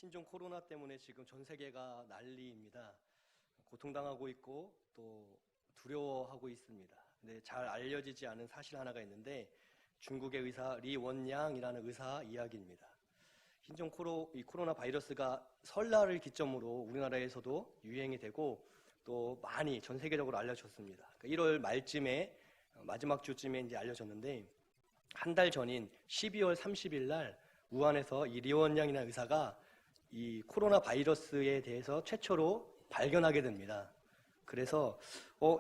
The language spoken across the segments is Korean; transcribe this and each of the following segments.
신종 코로나 때문에 지금 전 세계가 난리입니다. 고통당하고 있고 또 두려워하고 있습니다. 근데 잘 알려지지 않은 사실 하나가 있는데 중국의 의사 리원양이라는 의사 이야기입니다. 신종 코로나 바이러스가 설날을 기점으로 우리나라에서도 유행이 되고 또 많이 전 세계적으로 알려졌습니다. 1월 말쯤에 마지막 주쯤에 이제 알려졌는데 한 달 전인 12월 30일 날 우한에서 이 리원양이라는 의사가 이 코로나 바이러스에 대해서 최초로 발견하게 됩니다. 그래서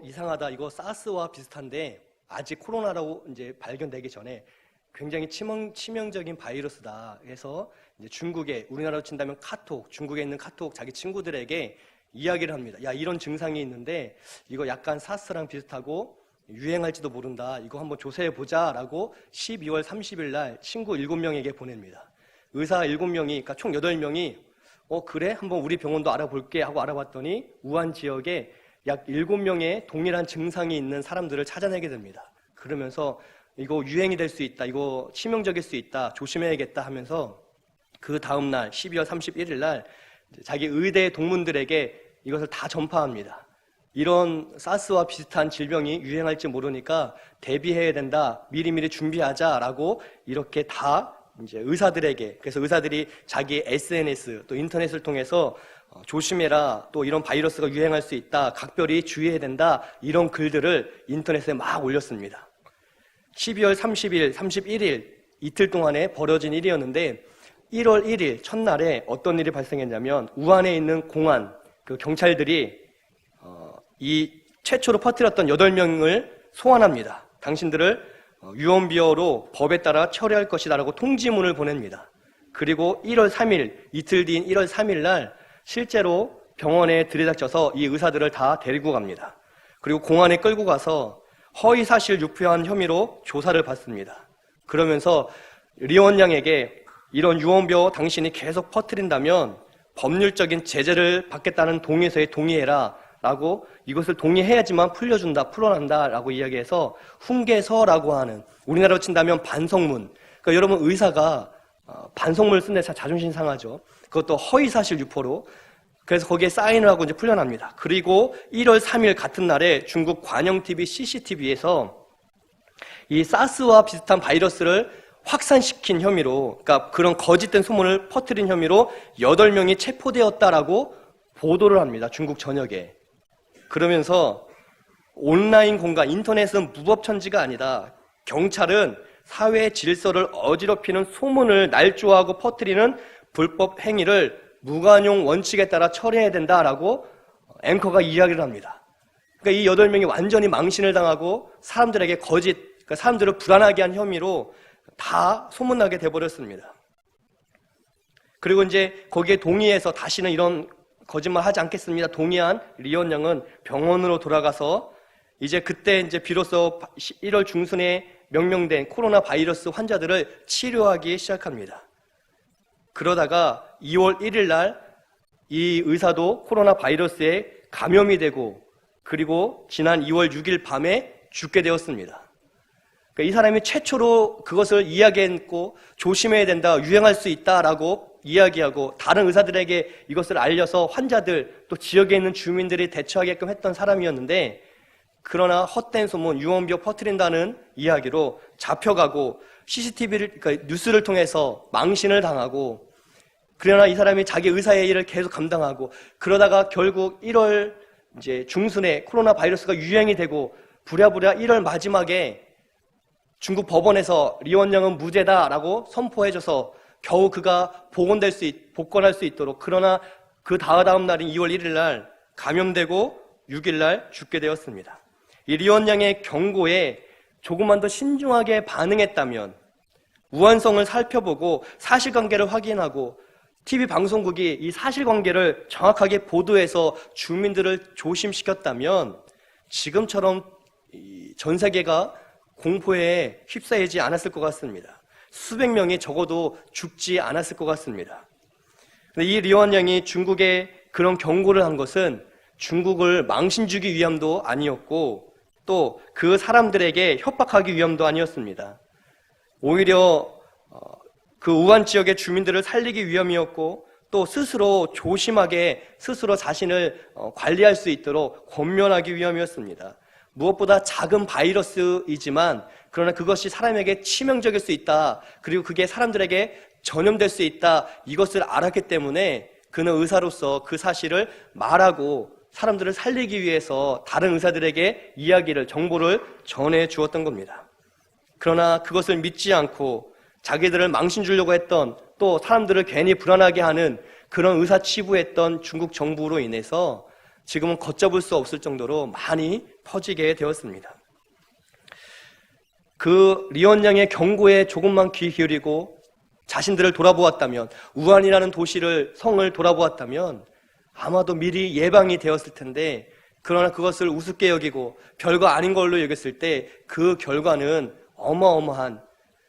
이상하다, 이거 사스와 비슷한데 아직 코로나라고 이제 발견되기 전에 굉장히 치명적인 바이러스다 해서 이제 중국에, 우리나라로 친다면 카톡, 중국에 있는 카톡 자기 친구들에게 이야기를 합니다. 야, 이런 증상이 있는데 이거 약간 사스랑 비슷하고 유행할지도 모른다, 이거 한번 조사해보자 라고 12월 30일 날 친구 7명에게 보냅니다. 의사 7명이, 그러니까 총 8명이 그래? 한번 우리 병원도 알아볼게 하고 알아봤더니 우한 지역에 약 7명의 동일한 증상이 있는 사람들을 찾아내게 됩니다. 그러면서 이거 유행이 될 수 있다, 이거 치명적일 수 있다, 조심해야겠다 하면서 그 다음날 12월 31일 날 자기 의대 동문들에게 이것을 다 전파합니다. 이런 사스와 비슷한 질병이 유행할지 모르니까 대비해야 된다, 미리미리 준비하자라고 이렇게 다 이제 의사들에게, 그래서 의사들이 자기 SNS 또 인터넷을 통해서 조심해라, 또 이런 바이러스가 유행할 수 있다, 각별히 주의해야 된다, 이런 글들을 인터넷에 막 올렸습니다. 12월 30일, 31일 이틀 동안에 벌어진 일이었는데 1월 1일 첫날에 어떤 일이 발생했냐면 우한에 있는 공안, 그 경찰들이 이 최초로 퍼뜨렸던 8명을 소환합니다. 당신들을 유언비어로 법에 따라 처리할 것이다라고 통지문을 보냅니다. 그리고 1월 3일, 이틀 뒤인 1월 3일 날 실제로 병원에 들이닥쳐서 이 의사들을 다 데리고 갑니다. 그리고 공안에 끌고 가서 허위사실 유포한 혐의로 조사를 받습니다. 그러면서 리원양에게 이런 유언비어 당신이 계속 퍼뜨린다면 법률적인 제재를 받겠다는 동의서에 동의해라 라고, 이것을 동의해야지만 풀어난다 라고 이야기해서 훈계서라고 하는, 우리나라로 친다면 반성문, 그러니까 여러분 의사가 반성문을 쓴데 자존심 상하죠. 그것도 허위사실 유포로. 그래서 거기에 사인을 하고 이제 풀려납니다. 그리고 1월 3일 같은 날에 중국 관영TV CCTV에서 이 사스와 비슷한 바이러스를 확산시킨 혐의로, 그러니까 그런 거짓된 소문을 퍼뜨린 혐의로 8명이 체포되었다라고 보도를 합니다. 중국 전역에. 그러면서 온라인 공간, 인터넷은 무법천지가 아니다, 경찰은 사회의 질서를 어지럽히는 소문을 날조하고 퍼뜨리는 불법 행위를 무관용 원칙에 따라 처리해야 된다라고 앵커가 이야기를 합니다. 그러니까 이 8명이 완전히 망신을 당하고 사람들에게 그러니까 사람들을 불안하게 한 혐의로 다 소문나게 돼버렸습니다. 그리고 이제 거기에 동의해서 다시는 이런 거짓말 하지 않겠습니다 동의한 리원양은 병원으로 돌아가서 이제 그때 이제 비로소 1월 중순에 명명된 코로나 바이러스 환자들을 치료하기 시작합니다. 그러다가 2월 1일 날 이 의사도 코로나 바이러스에 감염이 되고 그리고 지난 2월 6일 밤에 죽게 되었습니다. 그러니까 이 사람이 최초로 그것을 이야기했고 조심해야 된다, 유행할 수 있다라고 이야기하고 다른 의사들에게 이것을 알려서 환자들 또 지역에 있는 주민들이 대처하게끔 했던 사람이었는데, 그러나 헛된 소문, 유언비어 퍼뜨린다는 이야기로 잡혀가고 CCTV를, 그러니까 뉴스를 통해서 망신을 당하고, 그러나 이 사람이 자기 의사의 일을 계속 감당하고, 그러다가 결국 1월 이제 중순에 코로나 바이러스가 유행이 되고 부랴부랴 1월 마지막에 중국 법원에서 리원양은 무죄다라고 선포해줘서 겨우 그가 복권할 수 있도록, 그러나 그 다음 날인 2월 1일 날 감염되고 6일 날 죽게 되었습니다. 이 리원양의 경고에 조금만 더 신중하게 반응했다면, 우한성을 살펴보고 사실관계를 확인하고 TV 방송국이 이 사실관계를 정확하게 보도해서 주민들을 조심시켰다면 지금처럼 전 세계가 공포에 휩싸이지 않았을 것 같습니다. 수백 명이 적어도 죽지 않았을 것 같습니다. 이 리원양이 중국에 그런 경고를 한 것은 중국을 망신 주기 위함도 아니었고 또 그 사람들에게 협박하기 위함도 아니었습니다. 오히려 그 우한 지역의 주민들을 살리기 위함이었고 또 스스로 조심하게 스스로 자신을 관리할 수 있도록 권면하기 위함이었습니다. 무엇보다 작은 바이러스이지만 그러나 그것이 사람에게 치명적일 수 있다. 그리고 그게 사람들에게 전염될 수 있다. 이것을 알았기 때문에 그는 의사로서 그 사실을 말하고 사람들을 살리기 위해서 다른 의사들에게 이야기를, 정보를 전해 주었던 겁니다. 그러나 그것을 믿지 않고 자기들을 망신 주려고 했던, 또 사람들을 괜히 불안하게 하는 그런 의사치부했던 중국 정부로 인해서 지금은 걷잡을 수 없을 정도로 많이 퍼지게 되었습니다. 그 리언양의 경고에 조금만 귀 기울이고 자신들을 돌아보았다면, 우한이라는 도시를, 성을 돌아보았다면 아마도 미리 예방이 되었을 텐데, 그러나 그것을 우습게 여기고 별거 아닌 걸로 여겼을 때 그 결과는 어마어마한,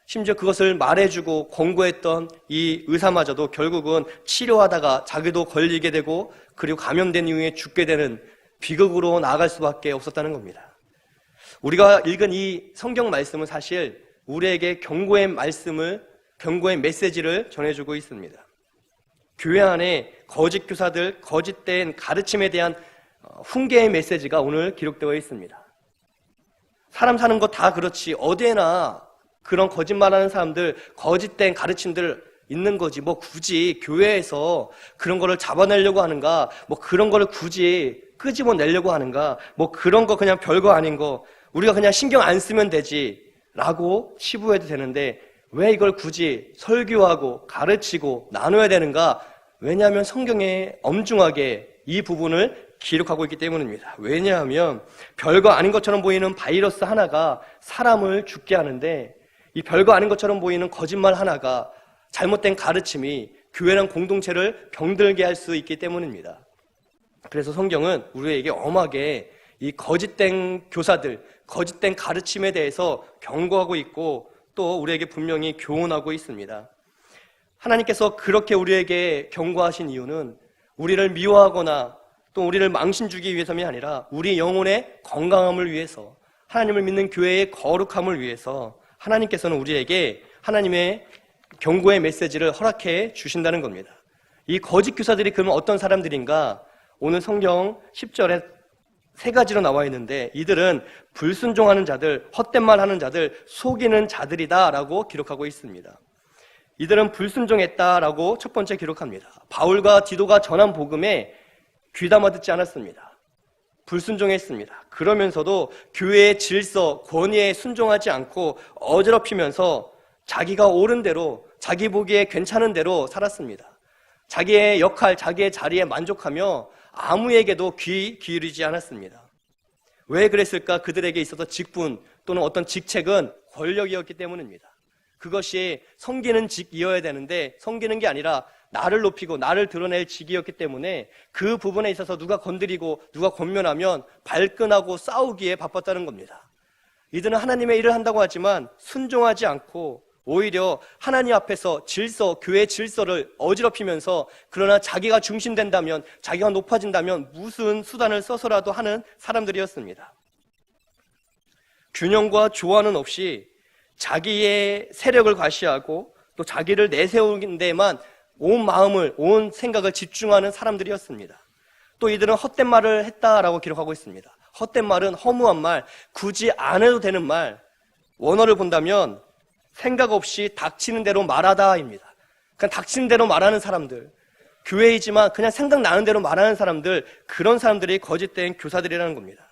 심지어 그것을 말해주고 권고했던 이 의사마저도 결국은 치료하다가 자기도 걸리게 되고 그리고 감염된 이후에 죽게 되는 비극으로 나아갈 수밖에 없었다는 겁니다. 우리가 읽은 이 성경 말씀은 사실 우리에게 경고의 말씀을, 경고의 메시지를 전해주고 있습니다. 교회 안에 거짓 교사들, 거짓된 가르침에 대한 훈계의 메시지가 오늘 기록되어 있습니다. 사람 사는 거 다 그렇지 어디에나 그런 거짓말하는 사람들, 거짓된 가르침들 있는 거지. 뭐 굳이 교회에서 그런 거를 잡아내려고 하는가, 뭐 그런 거를 굳이 끄집어내려고 하는가, 뭐 그런 거 그냥 별거 아닌 거 우리가 그냥 신경 안 쓰면 되지 라고 치부해도 되는데 왜 이걸 굳이 설교하고 가르치고 나눠야 되는가? 왜냐하면 성경에 엄중하게 이 부분을 기록하고 있기 때문입니다. 왜냐하면 별거 아닌 것처럼 보이는 바이러스 하나가 사람을 죽게 하는데, 이 별거 아닌 것처럼 보이는 거짓말 하나가, 잘못된 가르침이 교회랑 공동체를 병들게 할 수 있기 때문입니다. 그래서 성경은 우리에게 엄하게 이 거짓된 교사들, 거짓된 가르침에 대해서 경고하고 있고 또 우리에게 분명히 교훈하고 있습니다. 하나님께서 그렇게 우리에게 경고하신 이유는 우리를 미워하거나 또 우리를 망신 주기 위해서이 아니라 우리 영혼의 건강함을 위해서, 하나님을 믿는 교회의 거룩함을 위해서 하나님께서는 우리에게 하나님의 경고의 메시지를 허락해 주신다는 겁니다. 이 거짓 교사들이 그러면 어떤 사람들인가? 오늘 성경 10절에 세 가지로 나와 있는데, 이들은 불순종하는 자들, 헛된 말 하는 자들, 속이는 자들이다 라고 기록하고 있습니다. 이들은 불순종했다라고 첫 번째 기록합니다. 바울과 디도가 전한 복음에 귀담아 듣지 않았습니다. 불순종했습니다. 그러면서도 교회의 질서, 권위에 순종하지 않고 어지럽히면서 자기가 옳은 대로, 자기 보기에 괜찮은 대로 살았습니다. 자기의 역할, 자기의 자리에 만족하며 아무에게도 귀 기울이지 않았습니다. 왜 그랬을까? 그들에게 있어서 직분 또는 어떤 직책은 권력이었기 때문입니다. 그것이 섬기는 직이어야 되는데 섬기는 게 아니라 나를 높이고 나를 드러낼 직이었기 때문에 그 부분에 있어서 누가 건드리고 누가 권면하면 발끈하고 싸우기에 바빴다는 겁니다. 이들은 하나님의 일을 한다고 하지만 순종하지 않고 오히려 하나님 앞에서 질서, 교회의 질서를 어지럽히면서, 그러나 자기가 중심된다면, 자기가 높아진다면 무슨 수단을 써서라도 하는 사람들이었습니다. 균형과 조화는 없이 자기의 세력을 과시하고 또 자기를 내세우는 데만 온 마음을, 온 생각을 집중하는 사람들이었습니다. 또 이들은 헛된 말을 했다라고 기록하고 있습니다. 헛된 말은 허무한 말, 굳이 안 해도 되는 말, 원어를 본다면 생각 없이 닥치는 대로 말하다입니다. 그냥 닥치는 대로 말하는 사람들, 교회이지만 그냥 생각나는 대로 말하는 사람들, 그런 사람들이 거짓된 교사들이라는 겁니다.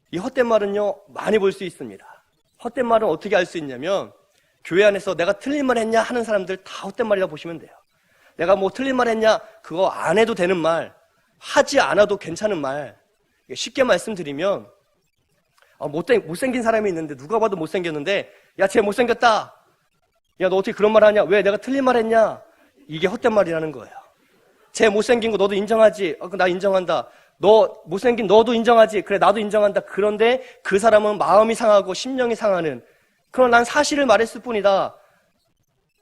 이 헛된 말은요, 많이 볼 수 있습니다. 헛된 말은 어떻게 알 수 있냐면, 교회 안에서 내가 틀린 말 했냐 하는 사람들 다 헛된 말이라고 보시면 돼요. 내가 뭐 틀린 말 했냐, 그거 안 해도 되는 말, 하지 않아도 괜찮은 말. 쉽게 말씀드리면, 못생긴 사람이 있는데, 누가 봐도 못생겼는데, 야, 쟤 못생겼다. 야, 너 어떻게 그런 말 하냐? 왜 내가 틀린 말 했냐? 이게 헛된 말이라는 거예요. 쟤 못생긴 거 너도 인정하지? 나 인정한다. 너 못생긴 너도 인정하지? 그래, 나도 인정한다. 그런데 그 사람은 마음이 상하고 심령이 상하는, 그럼 난 사실을 말했을 뿐이다.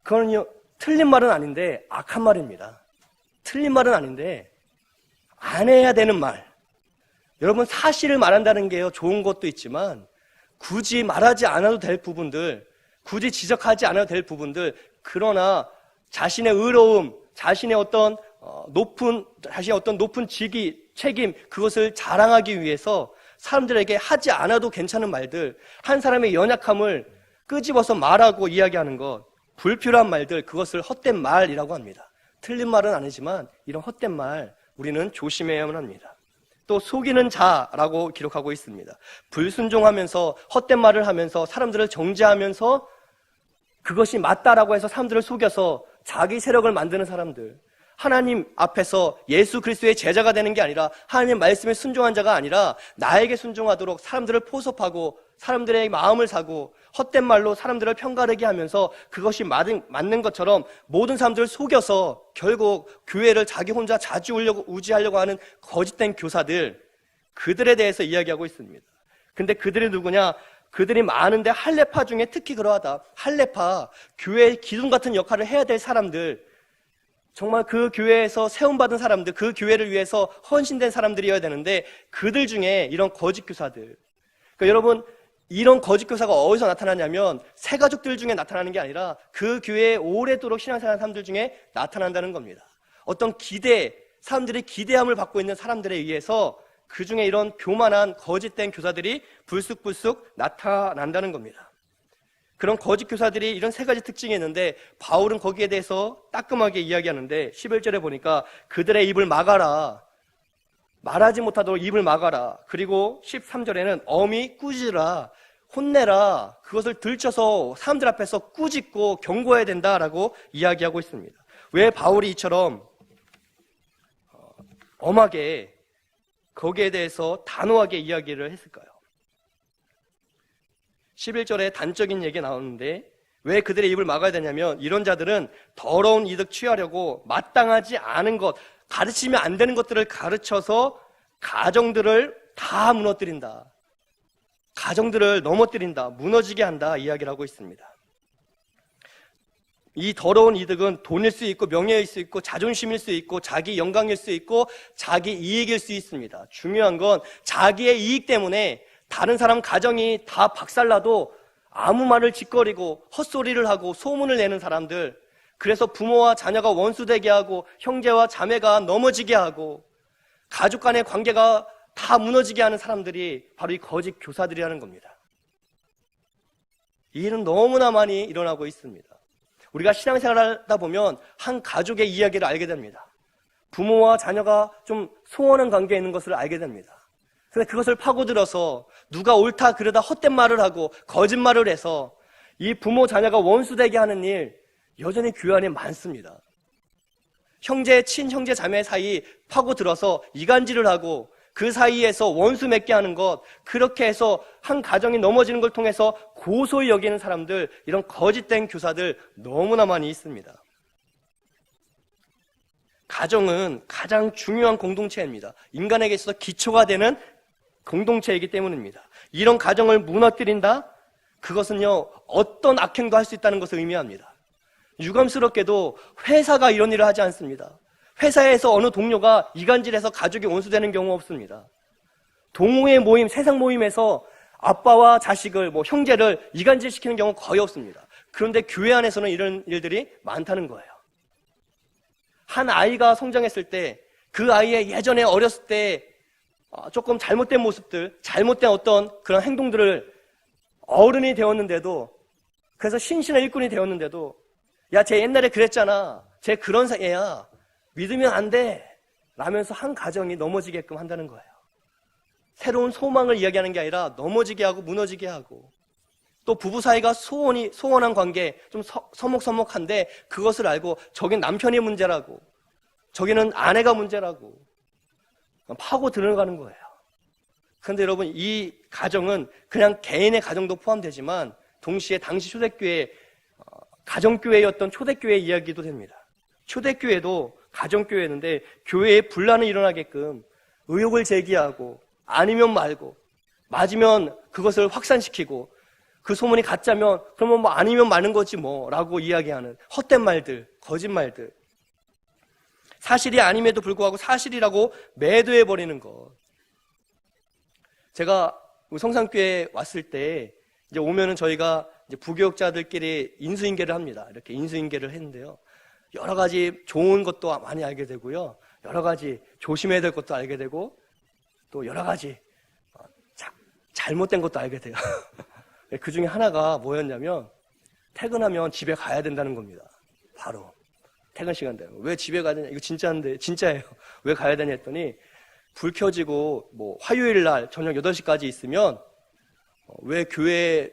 그거는요, 틀린 말은 아닌데 악한 말입니다. 틀린 말은 아닌데 안 해야 되는 말. 여러분, 사실을 말한다는 게요, 좋은 것도 있지만 굳이 말하지 않아도 될 부분들, 굳이 지적하지 않아도 될 부분들, 그러나 자신의 의로움, 자신의 어떤 높은 직위, 책임, 그것을 자랑하기 위해서 사람들에게 하지 않아도 괜찮은 말들, 한 사람의 연약함을 끄집어서 말하고 이야기하는 것, 불필요한 말들, 그것을 헛된 말이라고 합니다. 틀린 말은 아니지만 이런 헛된 말 우리는 조심해야만 합니다. 또 속이는 자라고 기록하고 있습니다. 불순종하면서 헛된 말을 하면서 사람들을 정죄하면서 그것이 맞다라고 해서 사람들을 속여서 자기 세력을 만드는 사람들, 하나님 앞에서 예수 그리스도의 제자가 되는 게 아니라 하나님의 말씀에 순종한 자가 아니라 나에게 순종하도록 사람들을 포섭하고 사람들의 마음을 사고 헛된 말로 사람들을 편가르게 하면서 그것이 맞는 것처럼 모든 사람들을 속여서 결국 교회를 자기 혼자 좌지우지하려고 하는 거짓된 교사들, 그들에 대해서 이야기하고 있습니다. 근데 그들이 누구냐? 그들이 많은데 할례파 중에 특히 그러하다. 할례파, 교회의 기둥 같은 역할을 해야 될 사람들, 정말 그 교회에서 세움받은 사람들, 그 교회를 위해서 헌신된 사람들이어야 되는데 그들 중에 이런 거짓 교사들, 그러니까 여러분, 이런 거짓 교사가 어디서 나타나냐면 새가족들 중에 나타나는 게 아니라 그 교회에 오래도록 신앙생활하는 사람들 중에 나타난다는 겁니다. 어떤 사람들이 기대함을 받고 있는 사람들에 의해서 그 중에 이런 교만한 거짓된 교사들이 불쑥불쑥 나타난다는 겁니다. 그런 거짓 교사들이 이런 세 가지 특징이 있는데 바울은 거기에 대해서 따끔하게 이야기하는데 11절에 보니까 그들의 입을 막아라, 말하지 못하도록 입을 막아라. 그리고 13절에는 엄히 꾸짖으라, 혼내라, 그것을 들춰서 사람들 앞에서 꾸짖고 경고해야 된다라고 이야기하고 있습니다. 왜 바울이 이처럼 엄하게 거기에 대해서 단호하게 이야기를 했을까요? 11절에 단적인 얘기가 나오는데 왜 그들의 입을 막아야 되냐면 이런 자들은 더러운 이득 취하려고 마땅하지 않은 것, 가르치면 안 되는 것들을 가르쳐서 가정들을 다 무너뜨린다. 가정들을 넘어뜨린다. 무너지게 한다. 이야기를 하고 있습니다. 이 더러운 이득은 돈일 수 있고 명예일 수 있고 자존심일 수 있고 자기 영광일 수 있고 자기 이익일 수 있습니다. 중요한 건 자기의 이익 때문에 다른 사람 가정이 다 박살나도 아무 말을 짓거리고 헛소리를 하고 소문을 내는 사람들, 그래서 부모와 자녀가 원수되게 하고 형제와 자매가 넘어지게 하고 가족 간의 관계가 다 무너지게 하는 사람들이 바로 이 거짓 교사들이라는 겁니다. 이 일은 너무나 많이 일어나고 있습니다. 우리가 신앙생활을 하다 보면 한 가족의 이야기를 알게 됩니다. 부모와 자녀가 좀 소원한 관계에 있는 것을 알게 됩니다. 그런데 그것을 파고들어서 누가 옳다 그르다 헛된 말을 하고 거짓말을 해서 이 부모 자녀가 원수되게 하는 일 여전히 교회 안에 많습니다. 형제, 친형제 자매 사이 파고들어서 이간질을 하고 그 사이에서 원수 맺게 하는 것, 그렇게 해서 한 가정이 넘어지는 걸 통해서 고소히 여기는 사람들, 이런 거짓된 교사들 너무나 많이 있습니다. 가정은 가장 중요한 공동체입니다. 인간에게 있어서 기초가 되는 공동체이기 때문입니다. 이런 가정을 무너뜨린다? 그것은요, 어떤 악행도 할 수 있다는 것을 의미합니다. 유감스럽게도 회사가 이런 일을 하지 않습니다. 회사에서 어느 동료가 이간질해서 가족이 원수되는 경우 없습니다. 동호회 모임, 세상 모임에서 아빠와 자식을, 형제를 이간질시키는 경우 거의 없습니다. 그런데 교회 안에서는 이런 일들이 많다는 거예요. 한 아이가 성장했을 때 그 아이의 예전에 어렸을 때 조금 잘못된 모습들, 잘못된 어떤 그런 행동들을 어른이 되었는데도, 그래서 신신의 일꾼이 되었는데도, 야, 쟤 옛날에 그랬잖아, 쟤 그런 애야, 믿으면 안 돼 라면서 한 가정이 넘어지게끔 한다는 거예요. 새로운 소망을 이야기하는 게 아니라 넘어지게 하고 무너지게 하고, 또 부부 사이가 소원한 관계, 좀 서먹서먹한데 그것을 알고 저긴 남편이 문제라고, 저기는 아내가 문제라고 파고 들어가는 거예요. 그런데 여러분, 이 가정은 그냥 개인의 가정도 포함되지만 동시에 당시 초대교회, 가정교회였던 초대교회 이야기도 됩니다. 초대교회도 가정교회였는데 교회에 분란이 일어나게끔 의혹을 제기하고 아니면 말고, 맞으면 그것을 확산시키고, 그 소문이 가짜면 그러면 아니면 많은 거지 라고 이야기하는 헛된 말들, 거짓말들, 사실이 아님에도 불구하고 사실이라고 매도해버리는 것. 제가 성산교회에 왔을 때 이제 오면은 저희가 이제 부교육자들끼리 인수인계를 합니다. 이렇게 인수인계를 했는데요. 여러 가지 좋은 것도 많이 알게 되고요. 여러 가지 조심해야 될 것도 알게 되고 또 여러 가지 잘못된 것도 알게 돼요. 그 중에 하나가 뭐였냐면 퇴근하면 집에 가야 된다는 겁니다. 바로 퇴근 시간 되면. 왜 집에 가야 되냐? 이거 진짜예요. 왜 가야 되냐 했더니 불 켜지고 뭐 화요일 날 저녁 8시까지 있으면 왜 교회에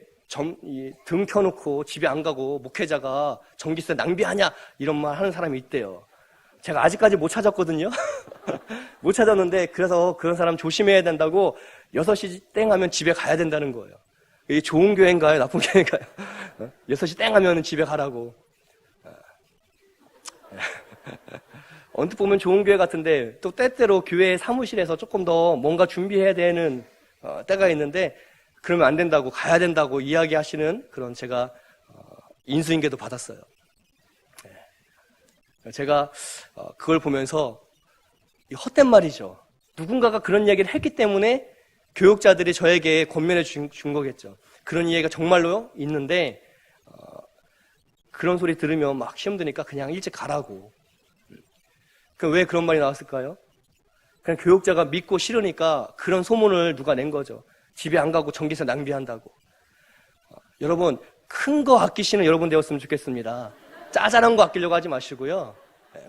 등 켜놓고 집에 안 가고 목회자가 전기세 낭비하냐 이런 말 하는 사람이 있대요. 제가 아직까지 못 찾았거든요. 못 찾았는데 그래서 그런 사람 조심해야 된다고 6시 땡 하면 집에 가야 된다는 거예요. 이게 좋은 교회인가요? 나쁜 교회인가요? 6시 땡 하면 집에 가라고. 언뜻 보면 좋은 교회 같은데 또 때때로 교회 사무실에서 조금 더 뭔가 준비해야 되는 때가 있는데 그러면 안 된다고 가야 된다고 이야기하시는 그런 제가 인수인계도 받았어요. 제가 그걸 보면서 헛된 말이죠. 누군가가 그런 이야기를 했기 때문에 교육자들이 저에게 권면해 준 거겠죠. 그런 이야기가 정말로 있는데 그런 소리 들으면 막 시험 드니까 그냥 일찍 가라고. 그럼 왜 그런 말이 나왔을까요? 그냥 교육자가 믿고 싫으니까 그런 소문을 누가 낸 거죠. 집에 안 가고 전기세 낭비한다고. 여러분, 큰 거 아끼시는 여러분 되었으면 좋겠습니다. 짜잘한 거 아끼려고 하지 마시고요.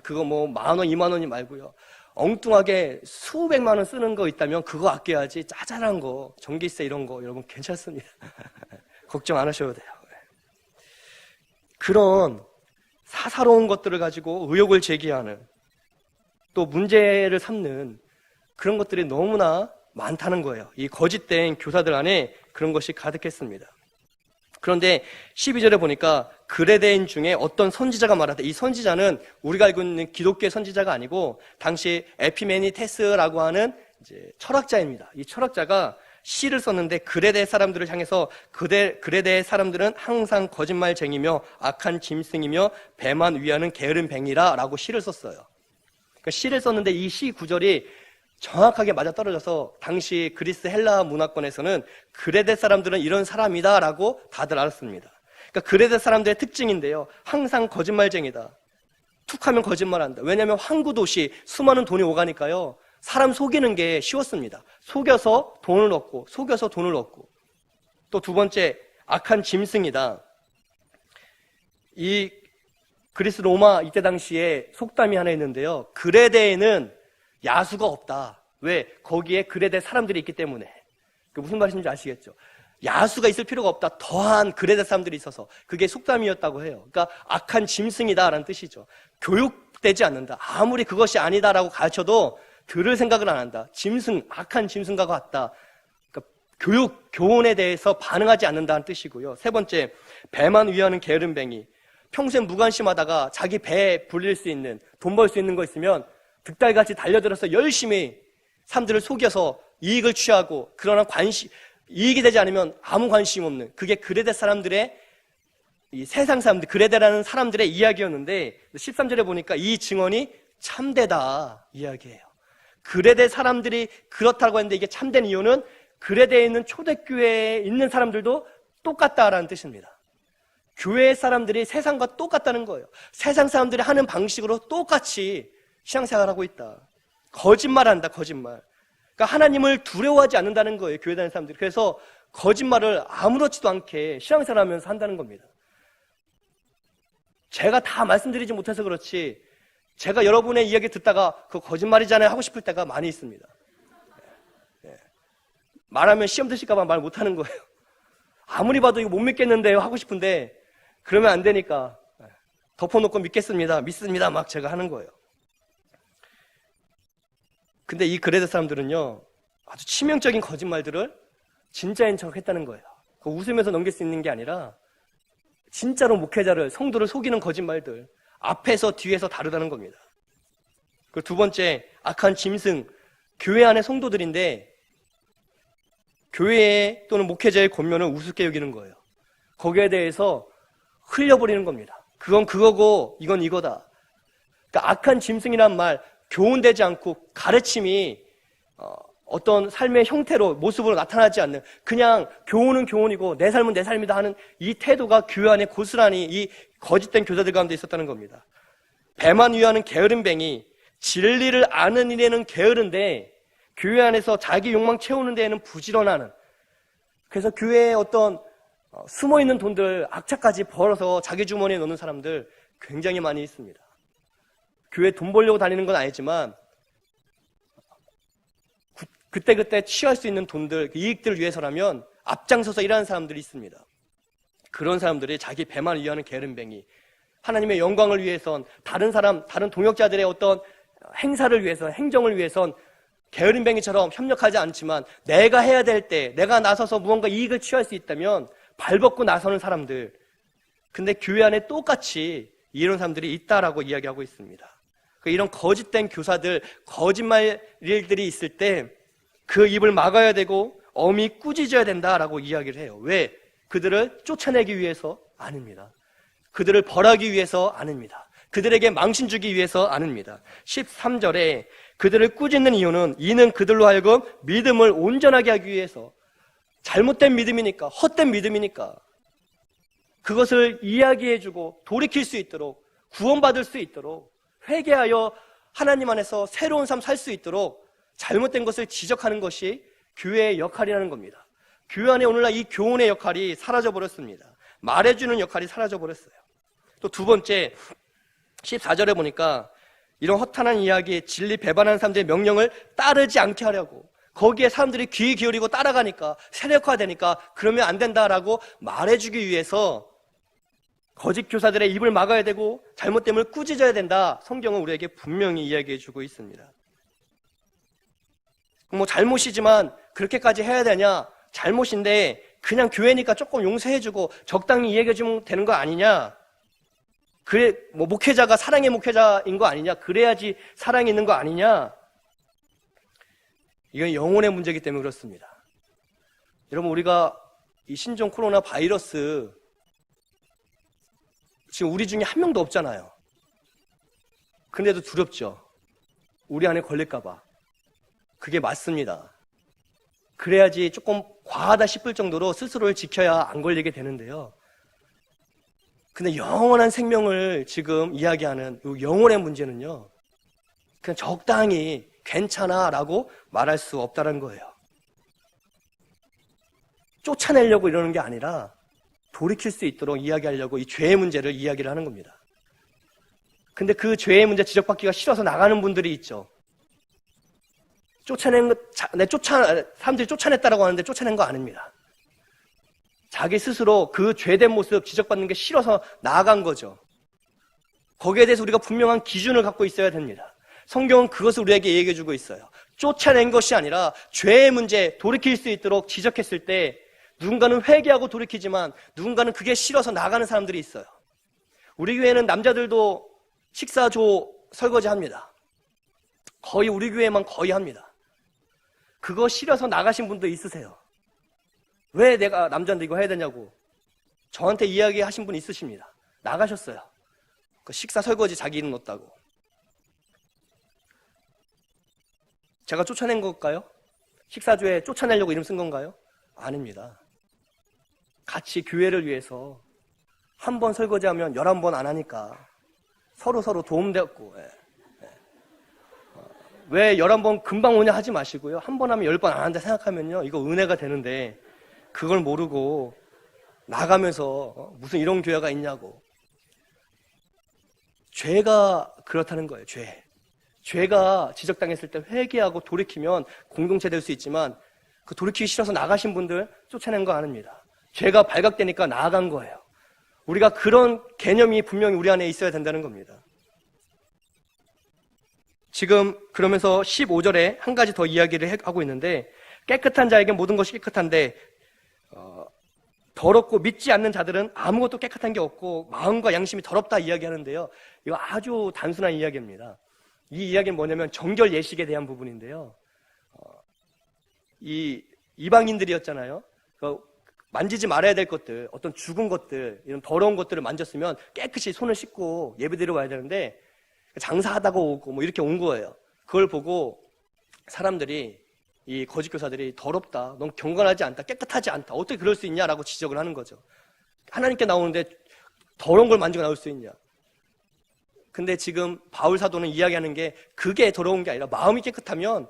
그거 뭐 10,000원, 20,000원이 말고요. 엉뚱하게 수백만 원 쓰는 거 있다면 그거 아껴야지. 짜잘한 거, 전기세 이런 거 여러분 괜찮습니다. 걱정 안 하셔도 돼요. 그런 사사로운 것들을 가지고 의혹을 제기하는 또 문제를 삼는 그런 것들이 너무나 많다는 거예요. 이 거짓된 교사들 안에 그런 것이 가득했습니다. 그런데 12절에 보니까 그레데인 중에 어떤 선지자가 말하되, 이 선지자는 우리가 알고 있는 기독교의 선지자가 아니고 당시 에피메니테스라고 하는 이제 철학자입니다. 이 철학자가 시를 썼는데 그레데 사람들을 향해서 그레데 사람들은 항상 거짓말쟁이며 악한 짐승이며 배만 위하는 게으른 뱅이라 라고 시를 썼어요. 그러니까 시를 썼는데 이 시 구절이 정확하게 맞아떨어져서 당시 그리스 헬라 문화권에서는 그레데 사람들은 이런 사람이다 라고 다들 알았습니다. 그러니까 그레데 사람들의 특징인데요, 항상 거짓말쟁이다. 툭하면 거짓말한다. 왜냐하면 항구 도시 수많은 돈이 오가니까요, 사람 속이는 게 쉬웠습니다. 속여서 돈을 얻고 또 두 번째, 악한 짐승이다. 이 그리스 로마 이때 당시에 속담이 하나 있는데요, 그레데에는 야수가 없다. 왜? 거기에 그레데 사람들이 있기 때문에. 그 무슨 말인지 아시겠죠? 야수가 있을 필요가 없다. 더한 그레데 사람들이 있어서. 그게 속담이었다고 해요. 그러니까 악한 짐승이다라는 뜻이죠. 교육되지 않는다. 아무리 그것이 아니다라고 가르쳐도 들을 생각을 안 한다. 짐승, 악한 짐승과 같다. 그러니까 교훈에 대해서 반응하지 않는다는 뜻이고요. 세 번째, 배만 위하는 게으름뱅이. 평소에 무관심하다가 자기 배에 불릴 수 있는, 돈 벌 수 있는 거 있으면 득달같이 달려들어서 열심히 사람들을 속여서 이익을 취하고, 그러나 이익이 되지 않으면 아무 관심 없는, 그게 그레데 사람들의, 이 세상 사람들, 그레데라는 사람들의 이야기였는데 13절에 보니까 이 증언이 참되다 이야기예요. 그레데 사람들이 그렇다고 했는데 이게 참된 이유는 그레데에 있는 초대교회에 있는 사람들도 똑같다라는 뜻입니다. 교회 사람들이 세상과 똑같다는 거예요. 세상 사람들이 하는 방식으로 똑같이 신앙생활하고 있다. 거짓말한다, 거짓말. 그러니까 하나님을 두려워하지 않는다는 거예요, 교회 다니는 사람들이. 그래서 거짓말을 아무렇지도 않게 신앙생활하면서 한다는 겁니다. 제가 다 말씀드리지 못해서 그렇지, 제가 여러분의 이야기 듣다가 그거 거짓말이잖아요 하고 싶을 때가 많이 있습니다. 말하면 시험 드실까 봐 말 못하는 거예요. 아무리 봐도 이거 못 믿겠는데요 하고 싶은데 그러면 안 되니까 덮어놓고 믿습니다 막 제가 하는 거예요. 근데 이 그레데 사람들은요, 아주 치명적인 거짓말들을 진짜인 척 했다는 거예요. 웃으면서 넘길 수 있는 게 아니라 진짜로 목회자를, 성도를 속이는 거짓말들, 앞에서 뒤에서 다르다는 겁니다. 그리고 두 번째, 악한 짐승. 교회 안의 성도들인데 교회 또는 목회자의 권면을 우습게 여기는 거예요. 거기에 대해서 흘려버리는 겁니다. 그건 그거고 이건 이거다. 그러니까 악한 짐승이란 말, 교훈되지 않고 가르침이 어떤 삶의 형태로, 모습으로 나타나지 않는, 그냥 교훈은 교훈이고 내 삶은 내 삶이다 하는 이 태도가 교회 안에 고스란히 이 거짓된 교사들 가운데 있었다는 겁니다. 배만 위하는 게으름뱅이, 진리를 아는 일에는 게으른데 교회 안에서 자기 욕망 채우는 데에는 부지런하는, 그래서 교회에 어떤 숨어있는 돈들 악착까지 벌어서 자기 주머니에 넣는 사람들 굉장히 많이 있습니다. 교회 돈 벌려고 다니는 건 아니지만 그때그때 취할 수 있는 돈들, 이익들을 위해서라면 앞장서서 일하는 사람들이 있습니다. 그런 사람들이 자기 배만 위하는 게으름뱅이, 하나님의 영광을 위해선, 다른 동역자들의 어떤 행사를 위해서, 행정을 위해선 게으름뱅이처럼 협력하지 않지만 내가 해야 될 때, 내가 나서서 무언가 이익을 취할 수 있다면 발벗고 나서는 사람들. 근데 교회 안에 똑같이 이런 사람들이 있다라고 이야기하고 있습니다. 이런 거짓된 교사들, 거짓말 일들이 있을 때 그 입을 막아야 되고 엄히 꾸짖어야 된다라고 이야기를 해요. 왜? 그들을 쫓아내기 위해서 아닙니다. 그들을 벌하기 위해서 아닙니다. 그들에게 망신 주기 위해서 아닙니다. 13절에 그들을 꾸짖는 이는 그들로 하여금 믿음을 온전하게 하기 위해서, 잘못된 믿음이니까, 헛된 믿음이니까 그것을 이야기해주고 돌이킬 수 있도록, 구원받을 수 있도록, 회개하여 하나님 안에서 새로운 삶 살 수 있도록 잘못된 것을 지적하는 것이 교회의 역할이라는 겁니다. 교회 안에 오늘날 이 교훈의 역할이 사라져버렸습니다. 말해주는 역할이 사라져버렸어요. 또 두 번째, 14절에 보니까 이런 허탄한 이야기, 진리 배반하는 사람들의 명령을 따르지 않게 하려고, 거기에 사람들이 귀 기울이고 따라가니까, 세력화되니까 그러면 안 된다라고 말해주기 위해서 거짓 교사들의 입을 막아야 되고 잘못됨을 꾸짖어야 된다. 성경은 우리에게 분명히 이야기해주고 있습니다. 잘못이지만 그렇게까지 해야 되냐? 잘못인데 그냥 교회니까 조금 용서해주고 적당히 이야기해주면 되는 거 아니냐? 그래, 목회자가 사랑의 목회자인 거 아니냐? 그래야지 사랑이 있는 거 아니냐? 이건 영혼의 문제이기 때문에 그렇습니다. 여러분, 우리가 이 신종 코로나 바이러스 지금 우리 중에 한 명도 없잖아요. 근데도 두렵죠. 우리 안에 걸릴까봐. 그게 맞습니다. 그래야지 조금 과하다 싶을 정도로 스스로를 지켜야 안 걸리게 되는데요. 근데 영원한 생명을 지금 이야기하는 이 영혼의 문제는요, 그냥 적당히 괜찮아 라고 말할 수 없다는 거예요. 쫓아내려고 이러는 게 아니라 돌이킬 수 있도록 이야기하려고 이 죄의 문제를 이야기를 하는 겁니다. 근데 그 죄의 문제 지적받기가 싫어서 나가는 분들이 있죠. 사람들이 쫓아냈다라고 하는데 쫓아낸 거 아닙니다. 자기 스스로 그 죄된 모습 지적받는 게 싫어서 나아간 거죠. 거기에 대해서 우리가 분명한 기준을 갖고 있어야 됩니다. 성경은 그것을 우리에게 얘기해주고 있어요. 쫓아낸 것이 아니라 죄의 문제, 돌이킬 수 있도록 지적했을 때 누군가는 회개하고 돌이키지만 누군가는 그게 싫어서 나가는 사람들이 있어요. 우리 교회는 남자들도 식사조 설거지 합니다. 거의 우리 교회만 거의 합니다. 그거 싫어서 나가신 분도 있으세요. 왜 내가 남자인데 이거 해야 되냐고 저한테 이야기하신 분 있으십니다. 나가셨어요. 그 식사 설거지 자기 이름 넣었다고. 제가 쫓아낸 걸까요? 식사조에 쫓아내려고 이름 쓴 건가요? 아닙니다. 같이 교회를 위해서 한 번 설거지하면 11번 안 하니까 서로 도움되었고, 왜 11번 금방 오냐 하지 마시고요. 한 번 하면 10번 안 한다 생각하면요, 이거 은혜가 되는데 그걸 모르고 나가면서 무슨 이런 교회가 있냐고. 죄가 그렇다는 거예요. 죄가 지적당했을 때 회개하고 돌이키면 공동체 될 수 있지만 그 돌이키기 싫어서 나가신 분들 쫓아낸 거 아닙니다. 죄가 발각되니까 나아간 거예요. 우리가 그런 개념이 분명히 우리 안에 있어야 된다는 겁니다. 지금 그러면서 15절에 한 가지 더 이야기를 하고 있는데, 깨끗한 자에게 모든 것이 깨끗한데 더럽고 믿지 않는 자들은 아무것도 깨끗한 게 없고 마음과 양심이 더럽다 이야기하는데요. 이거 아주 단순한 이야기입니다. 이 이야기는 뭐냐면 정결 예식에 대한 부분인데요. 이 이방인들이었잖아요. 만지지 말아야 될 것들, 어떤 죽은 것들, 이런 더러운 것들을 만졌으면 깨끗이 손을 씻고 예배드리러 와야 되는데 장사하다가 오고 이렇게 온 거예요. 그걸 보고 사람들이, 이 거짓 교사들이 더럽다, 넌 경건하지 않다, 깨끗하지 않다, 어떻게 그럴 수 있냐라고 지적을 하는 거죠. 하나님께 나오는데 더러운 걸 만지고 나올 수 있냐. 근데 지금 바울 사도는 이야기하는 게 그게 더러운 게 아니라 마음이 깨끗하면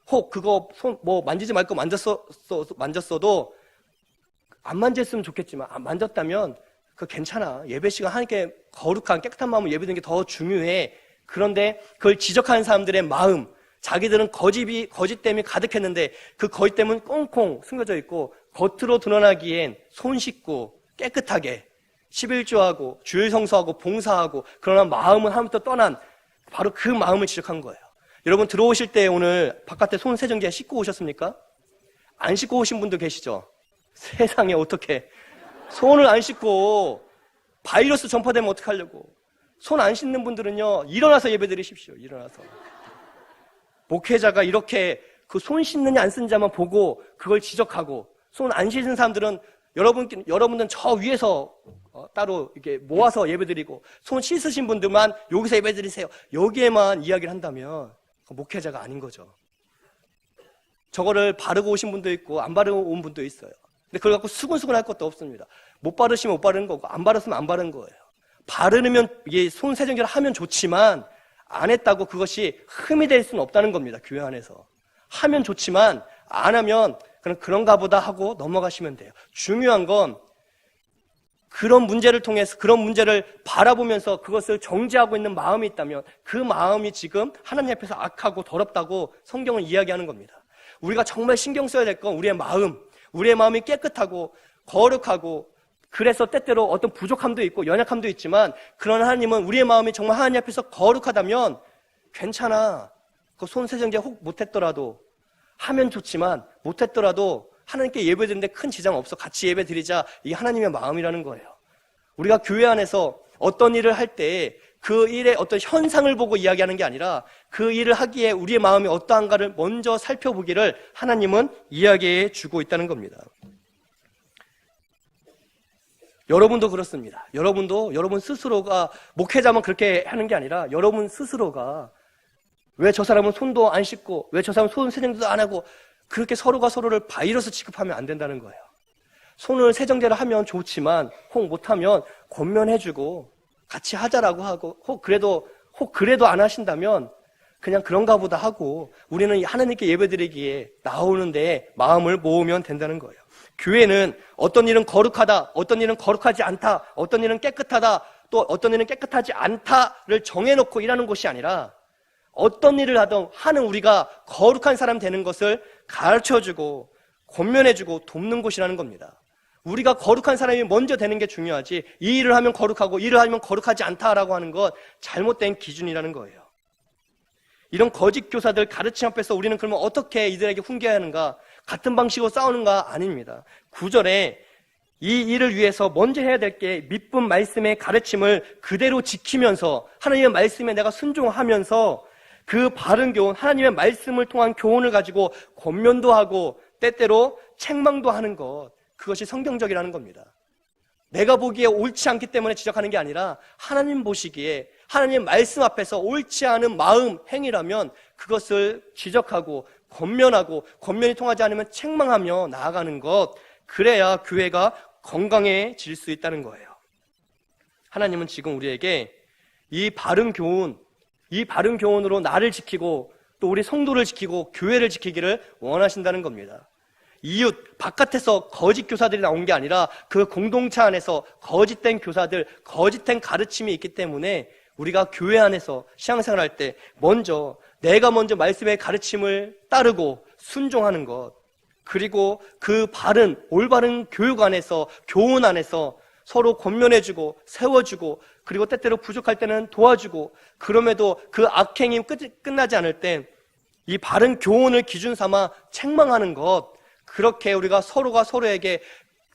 혹 그거 손 뭐 만지지 말 거 만졌어도 안 만졌으면 좋겠지만 안 만졌다면 그거 괜찮아. 예배 시간 하나님께 거룩한 깨끗한 마음을 예배드리는 게 더 중요해. 그런데 그걸 지적하는 사람들의 마음, 자기들은 거짓됨이 가득했는데 그 거짓됨은 꽁꽁 숨겨져 있고 겉으로 드러나기엔 손 씻고 깨끗하게 11조하고 주일 성수하고 봉사하고 그러나 마음은 하나님부터 떠난 바로 그 마음을 지적한 거예요. 여러분 들어오실 때 오늘 바깥에 손 세정기에 씻고 오셨습니까? 안 씻고 오신 분도 계시죠? 세상에 어떻게 손을 안 씻고 바이러스 전파되면 어떡하려고. 손 안 씻는 분들은요 일어나서 예배 드리십시오. 일어나서. 목회자가 이렇게 그 손 씻느냐 안 쓰느냐만 보고 그걸 지적하고 손 안 씻는 사람들은 여러분들은 저 위에서 따로 이렇게 모아서 예배드리고 손 씻으신 분들만 여기서 예배드리세요. 여기에만 이야기를 한다면 목회자가 아닌 거죠. 저거를 바르고 오신 분도 있고 안 바르고 온 분도 있어요. 근데 그걸 갖고 수근수근 할 것도 없습니다. 못 바르시면 못 바르는 거고 안 바르시면 안 바르는 거예요. 바르면 이게 손 세정기를 하면 좋지만 안 했다고 그것이 흠이 될 수는 없다는 겁니다. 교회 안에서. 하면 좋지만 안 하면 그런가 보다 하고 넘어가시면 돼요. 중요한 건 그런 문제를 통해서 그런 문제를 바라보면서 그것을 정죄하고 있는 마음이 있다면 그 마음이 지금 하나님 앞에서 악하고 더럽다고 성경은 이야기하는 겁니다. 우리가 정말 신경 써야 될 건 우리의 마음이 깨끗하고 거룩하고 그래서 때때로 어떤 부족함도 있고 연약함도 있지만 그런 하나님은 우리의 마음이 정말 하나님 앞에서 거룩하다면 괜찮아. 그 손 세정제 혹 못했더라도 하면 좋지만 못했더라도 하나님께 예배드리는데 큰 지장 없어. 같이 예배드리자. 이게 하나님의 마음이라는 거예요. 우리가 교회 안에서 어떤 일을 할 때 그 일의 어떤 현상을 보고 이야기하는 게 아니라 그 일을 하기에 우리의 마음이 어떠한가를 먼저 살펴보기를 하나님은 이야기해 주고 있다는 겁니다. 여러분도 그렇습니다. 여러분 스스로가 목회자만 그렇게 하는 게 아니라 여러분 스스로가 왜 저 사람은 손도 안 씻고 왜 저 사람은 손 세정도 안 하고 그렇게 서로가 서로를 바이러스 취급하면 안 된다는 거예요. 손을 세정제를 하면 좋지만 혹 못하면 권면해주고 같이 하자라고 하고 혹 그래도 안 하신다면 그냥 그런가 보다 하고 우리는 하나님께 예배드리기에 나오는데 마음을 모으면 된다는 거예요. 교회는 어떤 일은 거룩하다, 어떤 일은 거룩하지 않다, 어떤 일은 깨끗하다, 또 어떤 일은 깨끗하지 않다를 정해놓고 일하는 곳이 아니라 어떤 일을 하는 우리가 거룩한 사람 되는 것을 가르쳐주고 권면해주고 돕는 곳이라는 겁니다. 우리가 거룩한 사람이 먼저 되는 게 중요하지 이 일을 하면 거룩하고 이 일을 하면 거룩하지 않다라고 하는 건 잘못된 기준이라는 거예요. 이런 거짓 교사들 가르침 앞에서 우리는 그러면 어떻게 이들에게 훈계해야 하는가? 같은 방식으로 싸우는가? 아닙니다. 9절에 이 일을 위해서 먼저 해야 될 게 믿음 말씀의 가르침을 그대로 지키면서 하나님의 말씀에 내가 순종하면서 그 바른 교훈, 하나님의 말씀을 통한 교훈을 가지고 권면도 하고 때때로 책망도 하는 것, 그것이 성경적이라는 겁니다. 내가 보기에 옳지 않기 때문에 지적하는 게 아니라 하나님 보시기에 하나님의 말씀 앞에서 옳지 않은 마음, 행위라면 그것을 지적하고 권면하고 권면이 통하지 않으면 책망하며 나아가는 것, 그래야 교회가 건강해질 수 있다는 거예요. 하나님은 지금 우리에게 이 바른 교훈으로 나를 지키고 또 우리 성도를 지키고 교회를 지키기를 원하신다는 겁니다. 이웃, 바깥에서 거짓 교사들이 나온 게 아니라 그 공동체 안에서 거짓된 교사들, 거짓된 가르침이 있기 때문에 우리가 교회 안에서 신앙생활할 때 내가 먼저 말씀의 가르침을 따르고 순종하는 것, 그리고 그 올바른 교육 안에서, 교훈 안에서 서로 권면해주고 세워주고 그리고 때때로 부족할 때는 도와주고 그럼에도 그 악행이 끝나지 않을 때 이 바른 교훈을 기준 삼아 책망하는 것, 그렇게 우리가 서로가 서로에게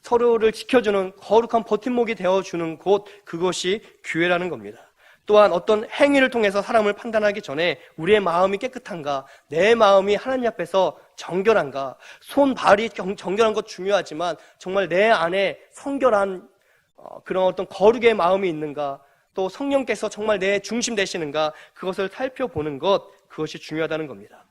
서로를 지켜주는 거룩한 버팀목이 되어주는 곳, 그것이 교회라는 겁니다. 또한 어떤 행위를 통해서 사람을 판단하기 전에 우리의 마음이 깨끗한가, 내 마음이 하나님 앞에서 정결한가, 손발이 정결한 것 중요하지만 정말 내 안에 성결한 그런 어떤 거룩의 마음이 있는가, 또 성령께서 정말 내 중심 되시는가, 그것을 살펴보는 것, 그것이 중요하다는 겁니다.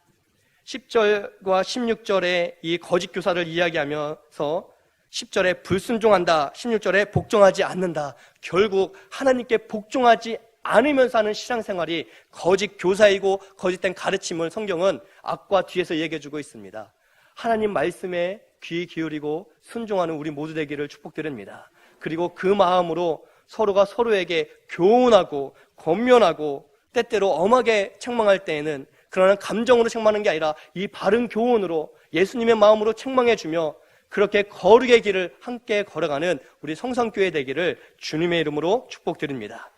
10절과 16절에 이 거짓 교사를 이야기하면서 10절에 불순종한다, 16절에 복종하지 않는다. 결국 하나님께 복종하지 않으면서 하는 신앙생활이 거짓 교사이고 거짓된 가르침을 성경은 앞과 뒤에서 얘기해주고 있습니다. 하나님 말씀에 귀 기울이고 순종하는 우리 모두 되기를 축복드립니다. 그리고 그 마음으로 서로가 서로에게 교훈하고 권면하고 때때로 엄하게 책망할 때에는 그러나 감정으로 책망하는 게 아니라 이 바른 교훈으로 예수님의 마음으로 책망해주며 그렇게 거룩의 길을 함께 걸어가는 우리 성산교회 되기를 주님의 이름으로 축복드립니다.